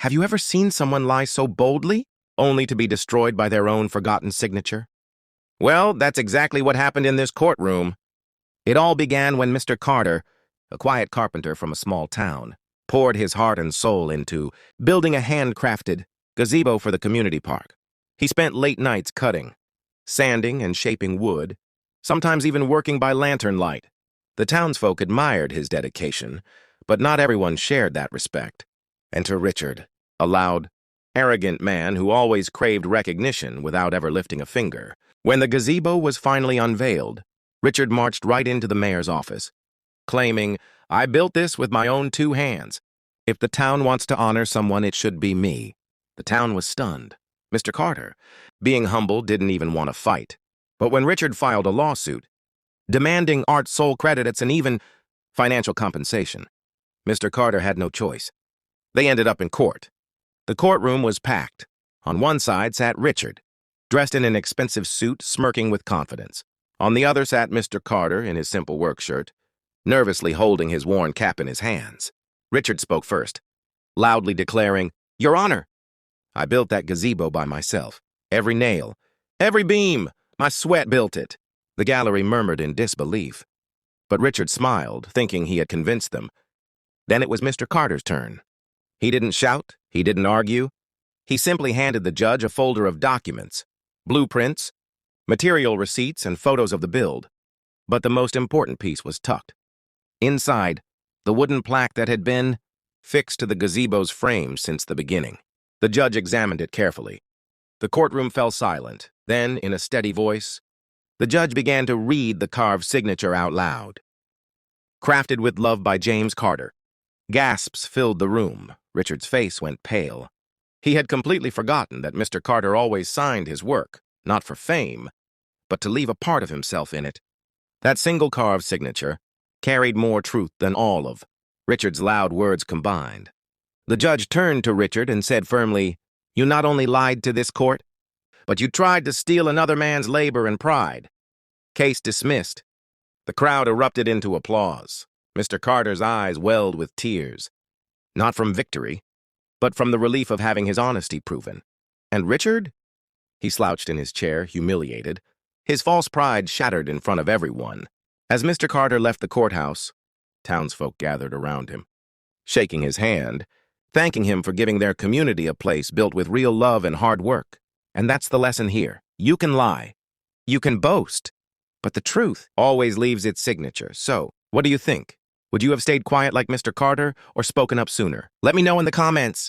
Have you ever seen someone lie so boldly, only to be destroyed by their own forgotten signature? Well, that's exactly what happened in this courtroom. It all began when Mr. Carter, a quiet carpenter from a small town, poured his heart and soul into building a handcrafted gazebo for the community park. He spent late nights cutting, sanding, and shaping wood, sometimes even working by lantern light. The townsfolk admired his dedication, but not everyone shared that respect. Enter Richard, a loud, arrogant man who always craved recognition without ever lifting a finger. When the gazebo was finally unveiled, Richard marched right into the mayor's office, claiming, "I built this with my own 2 hands. If the town wants to honor someone, it should be me." The town was stunned. Mr. Carter, being humble, didn't even want to fight. But when Richard filed a lawsuit, demanding art sole credits and even financial compensation, Mr. Carter had no choice. They ended up in court. The courtroom was packed. On one side sat Richard, dressed in an expensive suit, smirking with confidence. On the other sat Mr. Carter in his simple work shirt, nervously holding his worn cap in his hands. Richard spoke first, loudly declaring, "Your Honor, I built that gazebo by myself. Every nail, every beam, my sweat built it." The gallery murmured in disbelief. But Richard smiled, thinking he had convinced them. Then it was Mr. Carter's turn. He didn't shout, he didn't argue. He simply handed the judge a folder of documents, blueprints, material receipts, and photos of the build. But the most important piece was tucked. Inside, the wooden plaque that had been fixed to the gazebo's frame since the beginning. The judge examined it carefully. The courtroom fell silent. Then, in a steady voice, the judge began to read the carved signature out loud. "Crafted with love by James Carter." Gasps filled the room. Richard's face went pale. He had completely forgotten that Mr. Carter always signed his work, not for fame, but to leave a part of himself in it. That single carved signature carried more truth than all of Richard's loud words combined. The judge turned to Richard and said firmly, "You not only lied to this court, but you tried to steal another man's labor and pride." Case dismissed. The crowd erupted into applause. Mr. Carter's eyes welled with tears, not from victory, but from the relief of having his honesty proven. And Richard? He slouched in his chair, humiliated, his false pride shattered in front of everyone. As Mr. Carter left the courthouse, townsfolk gathered around him, shaking his hand, thanking him for giving their community a place built with real love and hard work. And that's the lesson here. You can lie, you can boast, but the truth always leaves its signature. So, what do you think? Would you have stayed quiet like Mr. Carter or spoken up sooner? Let me know in the comments.